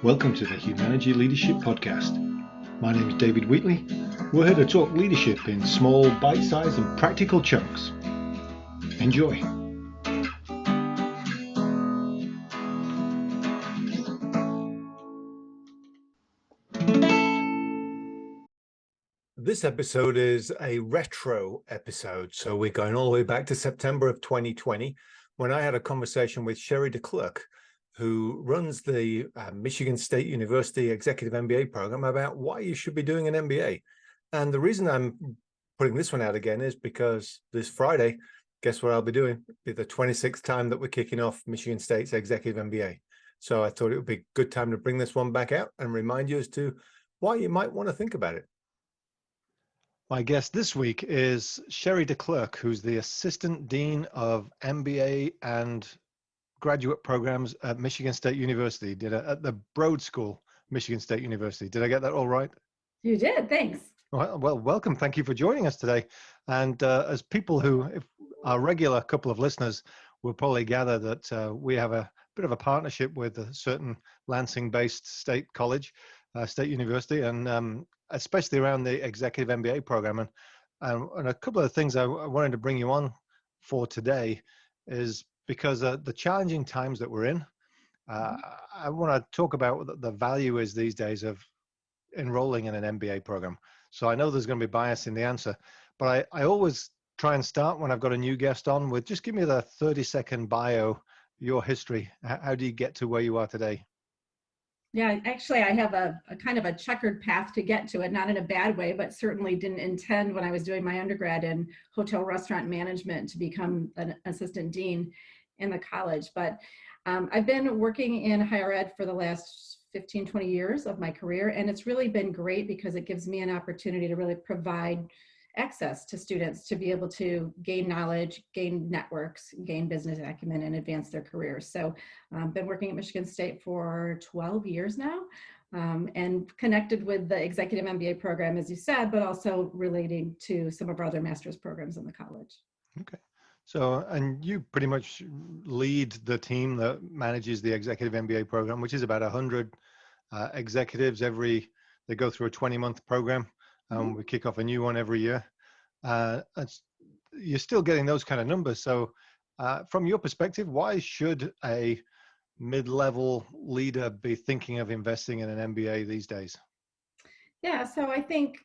Welcome to the Humanergy Leadership Podcast. My name is David Wheatley. We're here to talk leadership in small, bite-sized and practical chunks. Enjoy. This episode is a retro episode. So we're going all the way back to September of 2020, when I had a conversation with Cheri DeClercq, who runs the Michigan State University Executive MBA program, about why you should be doing an MBA. And the reason I'm putting this one out again is because this Friday, guess what I'll be doing? It'll be the 26th time that we're kicking off Michigan State's Executive MBA. So I thought it would be a good time to bring this one back out and remind you as to why you might want to think about it. My guest this week is Cheri DeClercq, who's the Assistant Dean of MBA and Graduate Programs at Michigan State University, at the Broad School, Michigan State University. Did I get that all right? You did, thanks. Well, welcome. Thank you for joining us today. And as people who, if our regular couple of listeners, will probably gather that we have a bit of a partnership with a certain Lansing-based state college, state university, and especially around the Executive MBA program. And a couple of things I wanted to bring you on for today is because the challenging times that we're in, I want to talk about what the value is these days of enrolling in an MBA program. So I know there's going to be bias in the answer, but I always try and start when I've got a new guest on with just give me the 30-second bio, your history. How do you get to where you are today? Yeah, actually, I have a kind of a checkered path to get to it, not in a bad way, but certainly didn't intend when I was doing my undergrad in hotel restaurant management to become an assistant dean in the college. But I've been working in higher ed for the last 15, 20 years of my career, and it's really been great because it gives me an opportunity to really provide access to students to be able to gain knowledge, gain networks, gain business acumen, and advance their careers. So I've been working at Michigan State for 12 years now, and connected with the Executive MBA program, as you said, but also relating to some of our other master's programs in the college. Okay. So, and you pretty much lead the team that manages the Executive MBA program, which is about 100 executives they go through a 20-month program. We kick off a new one every year. You're still getting those kind of numbers. So from your perspective, why should a mid-level leader be thinking of investing in an MBA these days? Yeah, so I think,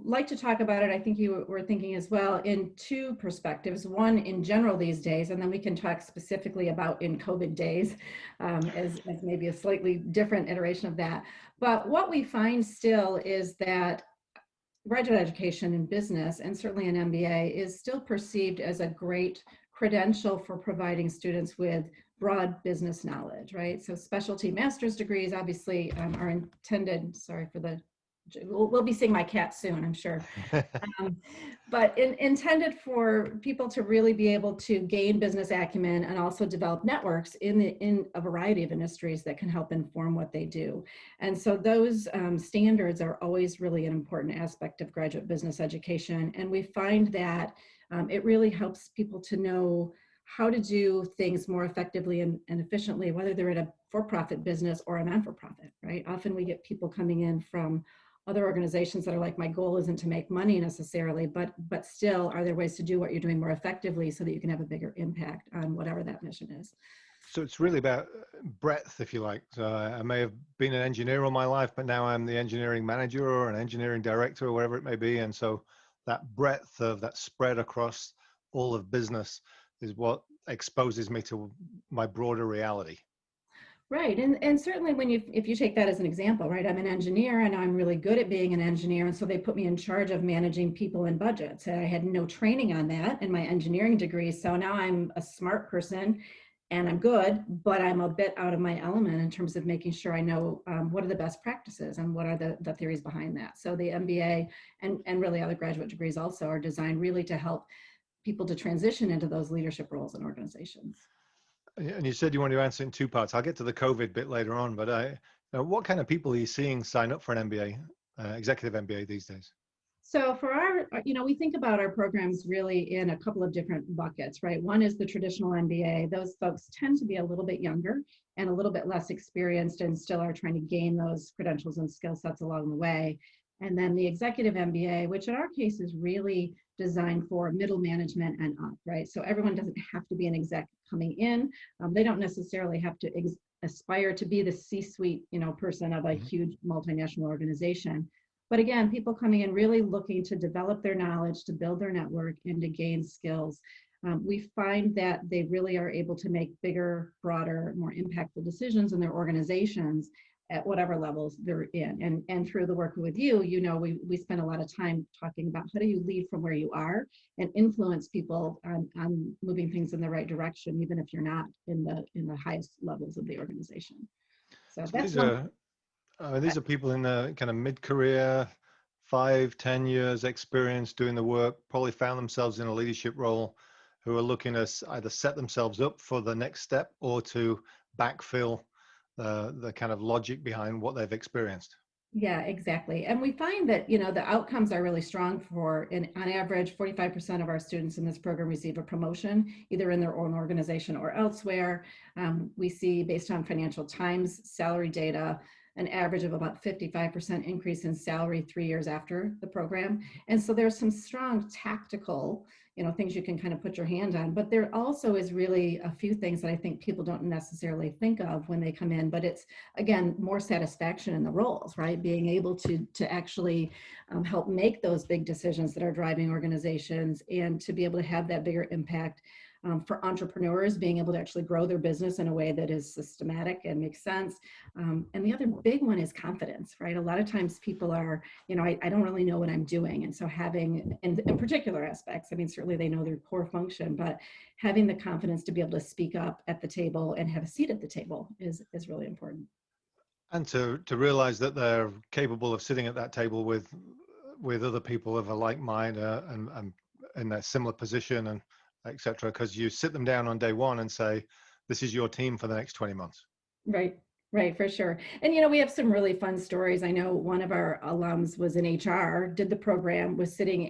like to talk about it, I think you were thinking as well in two perspectives. One in general these days, and then we can talk specifically about in COVID days as maybe a slightly different iteration of that. But what we find still is that graduate education in business, and certainly an MBA, is still perceived as a great credential for providing students with broad business knowledge, right? So specialty master's degrees obviously are intended, we'll be seeing my cat soon, I'm sure. But intended for people to really be able to gain business acumen and also develop networks in a variety of industries that can help inform what they do. And so those standards are always really an important aspect of graduate business education. And we find that it really helps people to know how to do things more effectively and efficiently, whether they're in a for-profit business or a non-for-profit, right? Often we get people coming in from other organizations that are like, my goal isn't to make money necessarily, but still, are there ways to do what you're doing more effectively so that you can have a bigger impact on whatever that mission is? So it's really about breadth, if you like. So I may have been an engineer all my life, but now I'm the engineering manager or an engineering director or whatever it may be. And so that breadth of that spread across all of business is what exposes me to my broader reality. Right, and certainly if you take that as an example, right, I'm an engineer and I'm really good at being an engineer, and so they put me in charge of managing people and budgets. I had no training on that in my engineering degree, so now I'm a smart person and I'm good, but I'm a bit out of my element in terms of making sure I know what are the best practices and what are the theories behind that. So the MBA and really other graduate degrees also are designed really to help people to transition into those leadership roles in organizations. And you said you want to answer in two parts. I'll get to the COVID bit later on, but what kind of people are you seeing sign up for an MBA, executive MBA these days? So for we think about our programs really in a couple of different buckets, right? One is the traditional MBA. Those folks tend to be a little bit younger and a little bit less experienced and still are trying to gain those credentials and skill sets along the way. And then the executive MBA, which in our case is really designed for middle management and up, right? So everyone doesn't have to be an exec coming in. They don't necessarily have to aspire to be the C-suite, person of a huge multinational organization. But again, people coming in really looking to develop their knowledge, to build their network, and to gain skills. We find that they really are able to make bigger, broader, more impactful decisions in their organizations at whatever levels they're in. And through the work with you, we spend a lot of time talking about how do you lead from where you are and influence people on moving things in the right direction, even if you're not in the highest levels of the organization. So that's these are people in the kind of mid-career, 5-10 years experience doing the work, probably found themselves in a leadership role, who are looking to either set themselves up for the next step or to backfill the kind of logic behind what they've experienced. Yeah, exactly. And we find that, the outcomes are really strong on average, 45% of our students in this program receive a promotion, either in their own organization or elsewhere. We see, based on Financial Times salary data, an average of about 55% increase in salary 3 years after the program. And so there's some strong tactical, things you can kind of put your hand on, but there also is really a few things that I think people don't necessarily think of when they come in, but it's, again, more satisfaction in the roles, right? Being able to actually help make those big decisions that are driving organizations and to be able to have that bigger impact. For entrepreneurs, being able to actually grow their business in a way that is systematic and makes sense. And the other big one is confidence, right? A lot of times people are, I don't really know what I'm doing. And so having, in particular aspects, certainly they know their core function, but having the confidence to be able to speak up at the table and have a seat at the table is really important. And to realize that they're capable of sitting at that table with other people of a like mind and in a similar position and etc. Because you sit them down on day one and say, this is your team for the next 20 months. Right, for sure. And, we have some really fun stories. I know one of our alums was in HR, did the program, was sitting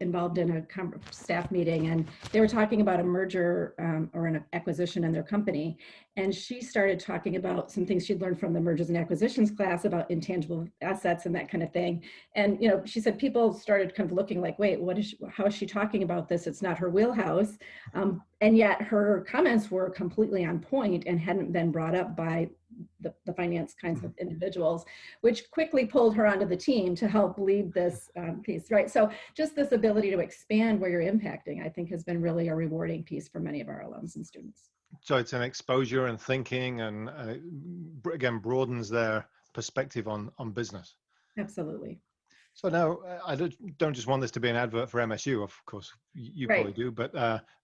involved in a staff meeting, and they were talking about a merger or an acquisition in their company. And she started talking about some things she'd learned from the mergers and acquisitions class about intangible assets and that kind of thing. And, she said people started kind of looking like, wait, how is she talking about this? It's not her wheelhouse. And yet her comments were completely on point and hadn't been brought up by the finance kinds of individuals, which quickly pulled her onto the team to help lead this piece, right? So just this ability to expand where you're impacting, I think, has been really a rewarding piece for many of our alums and students. So it's an exposure and thinking, and again, broadens their perspective on business. Absolutely. So now, I don't just want this to be an advert for MSU, of course, you Right. probably do, but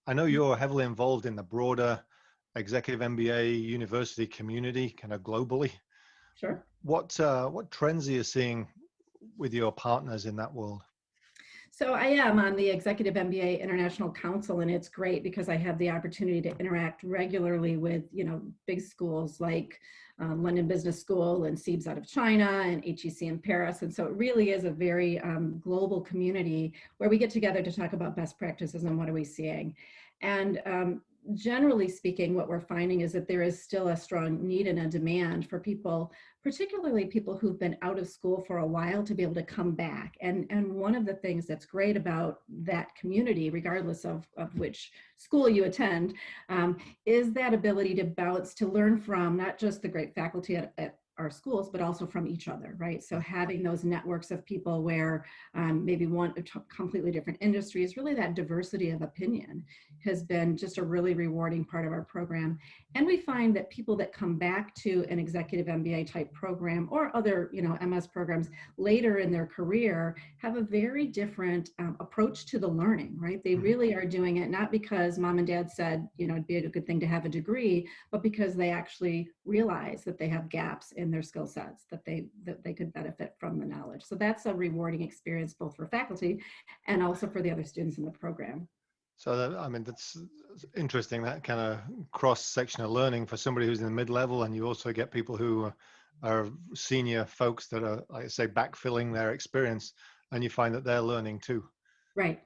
I know you're heavily involved in the broader executive MBA university community, kind of globally. Sure. What trends are you seeing with your partners in that world? So I am on the Executive MBA International Council, and it's great because I have the opportunity to interact regularly with, big schools like London Business School and CEIBS out of China and HEC in Paris. And so it really is a very global community where we get together to talk about best practices and what are we seeing. And generally speaking, what we're finding is that there is still a strong need and a demand for people, particularly people who've been out of school for a while, to be able to come back. And one of the things that's great about that community, regardless of which school you attend, is that ability to bounce, to learn from not just the great faculty at our schools, but also from each other, right? So having those networks of people where maybe one completely different industries, really that diversity of opinion has been just a really rewarding part of our program. And we find that people that come back to an executive MBA type program or other, MS programs later in their career have a very different approach to the learning, right? They really are doing it not because mom and dad said, it'd be a good thing to have a degree, but because they actually realize that they have gaps in their skill sets, that they could benefit from the knowledge. So that's a rewarding experience both for faculty and also for the other students in the program. So that's interesting, that kind of cross-sectional learning for somebody who's in the mid-level, and you also get people who are senior folks that are, like I say, backfilling their experience. and you find that they're learning too. Right.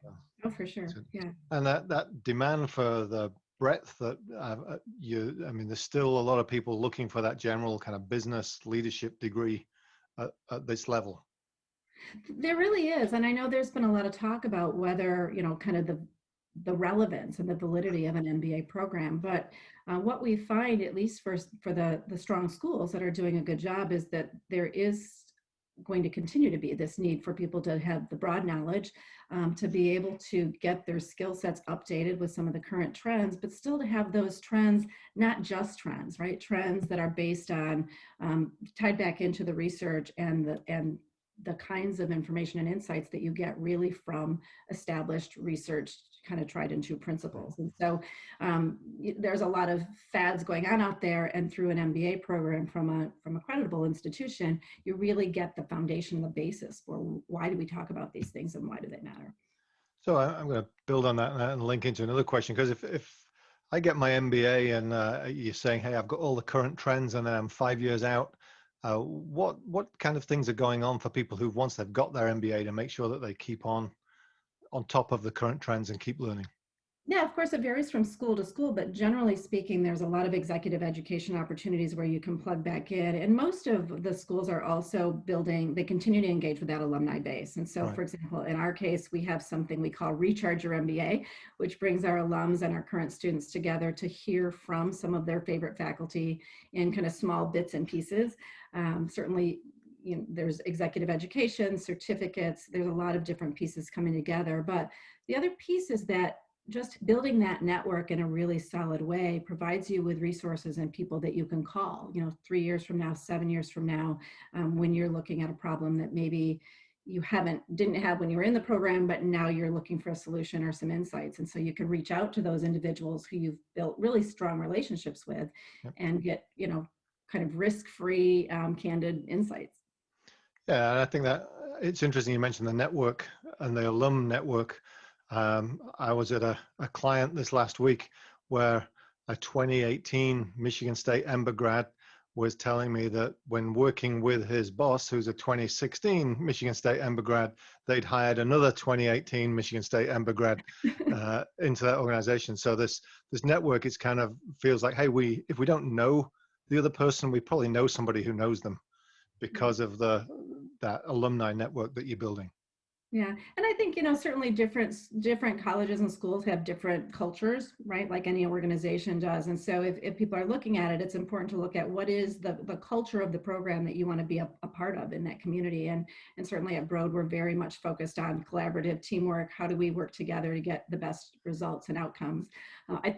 Oh, for sure. Yeah. And that demand for the breadth that I mean, there's still a lot of people looking for that general kind of business leadership degree at this level. There really is. And I know there's been a lot of talk about whether, kind of the relevance and the validity of an MBA program. But what we find, at least for the strong schools that are doing a good job, is that there is going to continue to be this need for people to have the broad knowledge, to be able to get their skill sets updated with some of the current trends, but still to have those trends, not just trends, right? Trends that are based on, tied back into the research and the kinds of information and insights that you get really from established research, kind of tried and true principles. And so there's a lot of fads going on out there, and through an MBA program from a creditable institution, you really get the foundation, the basis for why do we talk about these things and why do they matter. So I'm going to build on that and link into another question, because if I get my MBA and you're saying, hey, I've got all the current trends and then I'm 5 years out, what kind of things are going on for people who, once they've got their MBA, to make sure that they keep on top of the current trends and keep learning? Yeah, of course, it varies from school to school, but generally speaking, there's a lot of executive education opportunities where you can plug back in. And most of the schools are also building, they continue to engage with that alumni base. And so, for example, in our case, we have something we call Recharge Your MBA, which brings our alums and our current students together to hear from some of their favorite faculty in kind of small bits and pieces. Certainly, there's executive education, certificates, there's a lot of different pieces coming together. But the other piece is that just building that network in a really solid way provides you with resources and people that you can call, 3 years from now, 7 years from now, when you're looking at a problem that maybe you didn't have when you were in the program, but now you're looking for a solution or some insights. And so you can reach out to those individuals who you've built really strong relationships with and get, kind of risk-free, candid insights. Yeah, and I think that it's interesting you mentioned the network and the alum network. I was at a client this last week where a 2018 Michigan State MBA grad was telling me that when working with his boss, who's a 2016 Michigan State MBA grad, they'd hired another 2018 Michigan State MBA grad into that organization. So this network is kind of feels like, hey, if we don't know the other person, we probably know somebody who knows them because of that alumni network that you're building. Yeah. And I think, certainly different colleges and schools have different cultures, right? Like any organization does. And so if people are looking at it, it's important to look at what is the culture of the program that you want to be a part of in that community. And certainly at Broad, we're very much focused on collaborative teamwork. How do we work together to get the best results and outcomes?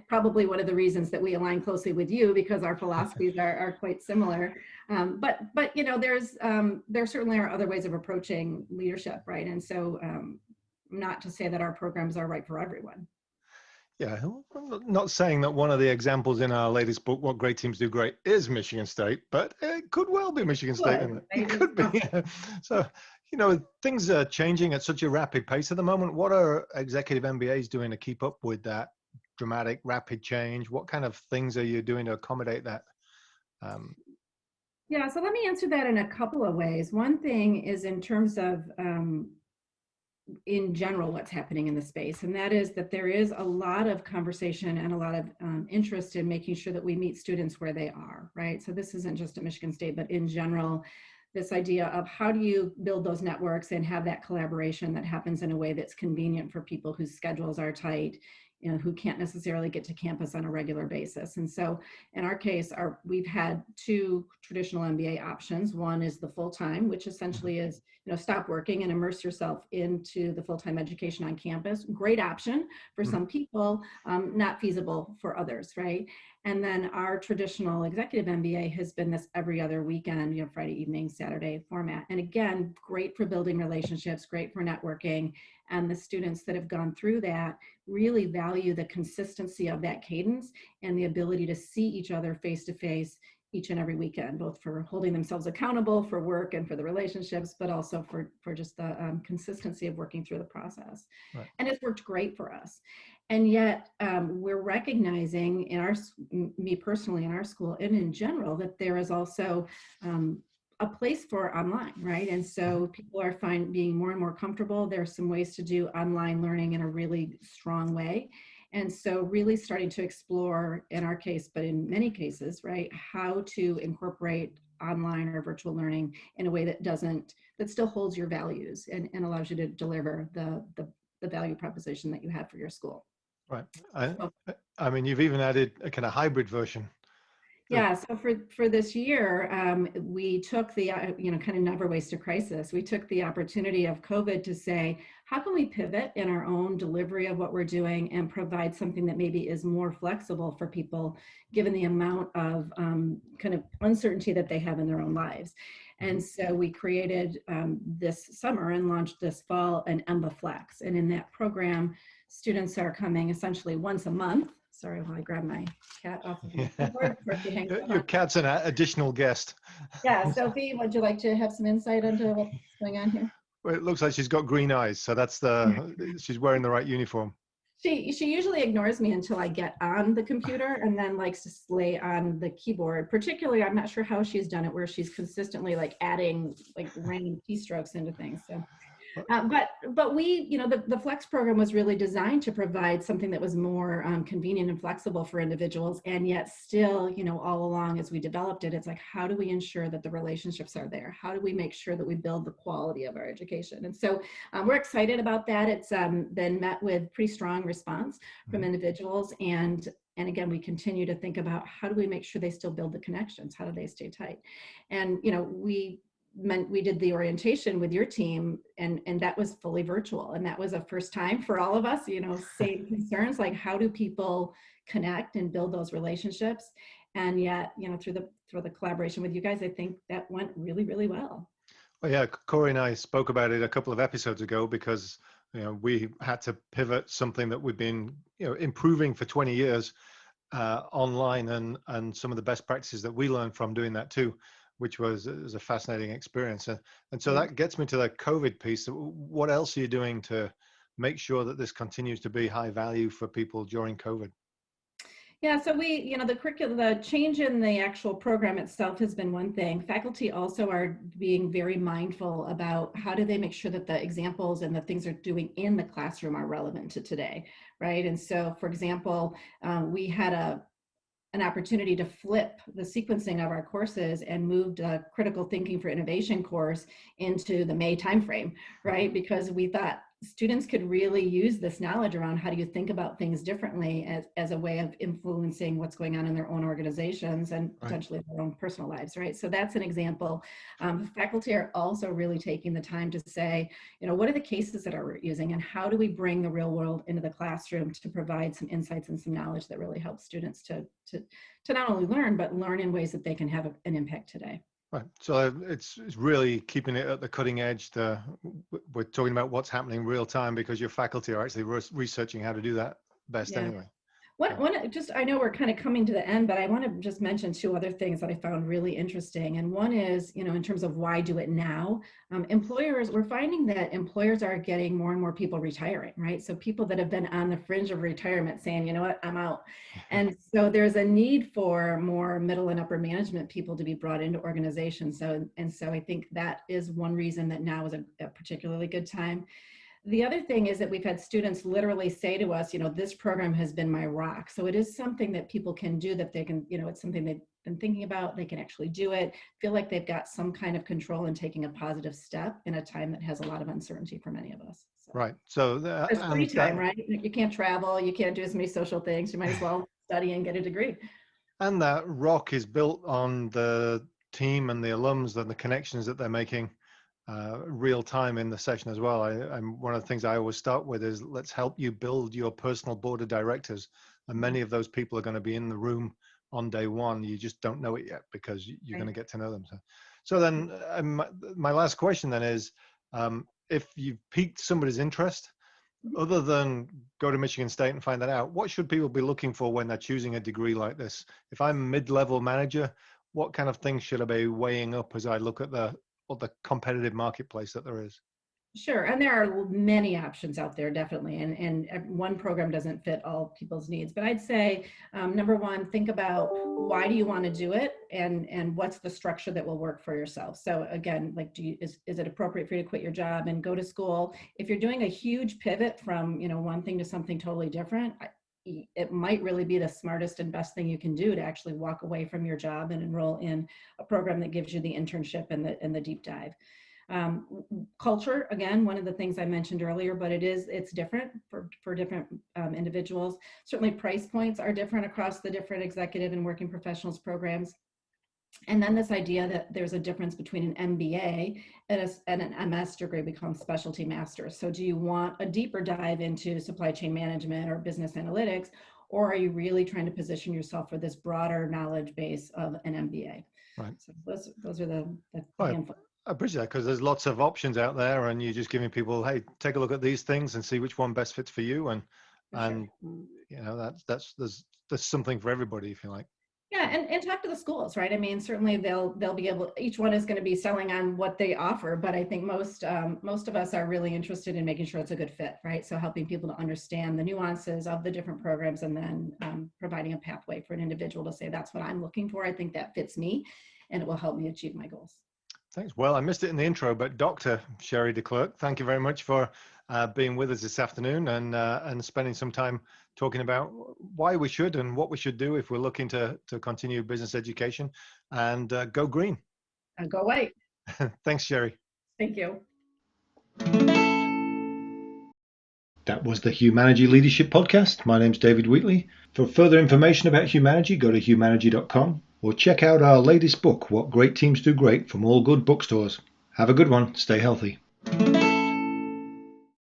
Probably one of the reasons that we align closely with you, because our philosophies are quite similar. But there certainly are other ways of approaching leadership, right? And so not to say that our programs are right for everyone. Yeah, I'm not saying that one of the examples in our latest book, What Great Teams Do Great, is Michigan State, but it could well be Michigan State. It could be. Yeah. So, things are changing at such a rapid pace at the moment. What are executive MBAs doing to keep up with that dramatic, rapid change? What kind of things are you doing to accommodate that? Yeah, so let me answer that in a couple of ways. One thing is in terms of in general what's happening in the space, and that is that there is a lot of conversation and a lot of interest in making sure that we meet students where they are, right? So this isn't just at Michigan State, but in general, this idea of how do you build those networks and have that collaboration that happens in a way that's convenient for people whose schedules are tight, who can't necessarily get to campus on a regular basis. And so in our case, we've had two traditional MBA options. One is the full-time, which essentially is, stop working and immerse yourself into the full-time education on campus. Great option for some people, not feasible for others, right? And then our traditional executive MBA has been this every other weekend, Friday evening, Saturday format. And again, great for building relationships, great for networking. And the students that have gone through that really value the consistency of that cadence and the ability to see each other face to face each and every weekend, both for holding themselves accountable for work and for the relationships, but also for just the consistency of working through the process. Right. And it's worked great for us. And yet we're recognizing me personally in our school and in general, that there is also a place for online, right? And so people are being more and more comfortable. There's some ways to do online learning in a really strong way. And so really starting to explore, in our case, but in many cases, right, how to incorporate online or virtual learning in a way that still holds your values and allows you to deliver the value proposition that you have for your school. Right. I mean, you've even added a kind of hybrid version. Yeah, so for this year, we took the, kind of never waste a crisis. We took the opportunity of COVID to say, how can we pivot in our own delivery of what we're doing and provide something that maybe is more flexible for people, given the amount of kind of uncertainty that they have in their own lives. And so we created this summer and launched this fall an MBA Flex. And in that program, students are coming essentially once a month. Sorry, while I grab my cat off of the keyboard before she hangs up. Your cat's an additional guest. Yeah, Sophie, would you like to have some insight into what's going on here? Well, it looks like she's got green eyes, so that's she's wearing the right uniform. She usually ignores me until I get on the computer and then likes to lay on the keyboard. Particularly, I'm not sure how she's done it, where she's consistently like adding like random keystrokes into things. So. But we, the Flex program was really designed to provide something that was more convenient and flexible for individuals, and yet still, all along as we developed it, it's like, how do we ensure that the relationships are there? How do we make sure that we build the quality of our education? And so we're excited about that. It's been met with pretty strong response from individuals, and again, we continue to think about how do we make sure they still build the connections? How do they stay tight? And we did the orientation with your team and that was fully virtual, and that was a first time for all of us, same concerns, like how do people connect and build those relationships? And yet, through the collaboration with you guys, I think that went really, really well. Well, yeah, Corey and I spoke about it a couple of episodes ago because we had to pivot something that we've been improving for 20 years online, and some of the best practices that we learned from doing that too, which was a fascinating experience. And so that gets me to the COVID piece. What else are you doing to make sure that this continues to be high value for people during COVID? Yeah, so we, the curriculum, the change in the actual program itself has been one thing. Faculty also are being very mindful about how do they make sure that the examples and the things they're doing in the classroom are relevant to today, right? And so, for example, we had an opportunity to flip the sequencing of our courses and moved a critical thinking for innovation course into the May timeframe, right? Because we thought students could really use this knowledge around how do you think about things differently as a way of influencing what's going on in their own organizations and potentially their own personal lives, right? So that's an example. Faculty are also really taking the time to say, what are the cases that we're using and how do we bring the real world into the classroom to provide some insights and some knowledge that really helps students to not only learn, but learn in ways that they can have an impact today. Right. So it's really keeping it at the cutting edge. We're talking about what's happening real time because your faculty are actually researching how to do that best anyway. I know we're kind of coming to the end, but I want to just mention two other things that I found really interesting. And one is, in terms of why do it now? We're finding that employers are getting more and more people retiring, right? So people that have been on the fringe of retirement saying, you know what, I'm out. And so there's a need for more middle and upper management people to be brought into organizations. So I think that is one reason that now is a particularly good time. The other thing is that we've had students literally say to us, this program has been my rock. So it is something that people can do, that they can, it's something they've been thinking about, they can actually do it, feel like they've got some kind of control in taking a positive step in a time that has a lot of uncertainty for many of us. So. Right. So there's free time, right? You can't travel, you can't do as many social things, you might as well study and get a degree. And that rock is built on the team and the alums and the connections that they're making real time in the session as well. I'm one of the things I always start with is let's help you build your personal board of directors, and many of those people are going to be in the room on day one. You just don't know it yet because you're going to get to know them. So then my last question then is, if you've piqued somebody's interest, other than go to Michigan State and find that out, what should people be looking for when they're choosing a degree like this? If I'm a mid-level manager, what kind of things should I be weighing up as I look at the competitive marketplace that there is? Sure. And there are many options out there, definitely. And one program doesn't fit all people's needs. But I'd say, number one, think about why do you want to do it, and what's the structure that will work for yourself. So again, like, is it appropriate for you to quit your job and go to school? If you're doing a huge pivot from, one thing to something totally different, it might really be the smartest and best thing you can do to actually walk away from your job and enroll in a program that gives you the internship and the deep dive. Culture, again, one of the things I mentioned earlier, but it's different for different individuals. Certainly price points are different across the different executive and working professionals programs. And then this idea that there's a difference between an MBA and an MS degree becomes specialty masters. So do you want a deeper dive into supply chain management or business analytics, or are you really trying to position yourself for this broader knowledge base of an MBA? Right. So those are the handful. I appreciate that, because there's lots of options out there, and you're just giving people, hey, take a look at these things and see which one best fits for you. And there's something for everybody, if you like. Yeah, and talk to the schools, right? I mean, certainly they'll be able. Each one is going to be selling on what they offer, but I think most of us are really interested in making sure it's a good fit, right? So helping people to understand the nuances of the different programs, and then providing a pathway for an individual to say, that's what I'm looking for. I think that fits me, and it will help me achieve my goals. Thanks. Well, I missed it in the intro, but Dr. Cheri DeClercq, thank you very much for being with us this afternoon and spending some time talking about why we should and what we should do if we're looking to continue business education and go green. And go white. Thanks, Cheri. Thank you. That was the Humanergy Leadership Podcast. My name's David Wheatley. For further information about Humanergy, go to humanergy.com or check out our latest book, What Great Teams Do Great, from all good bookstores. Have a good one. Stay healthy.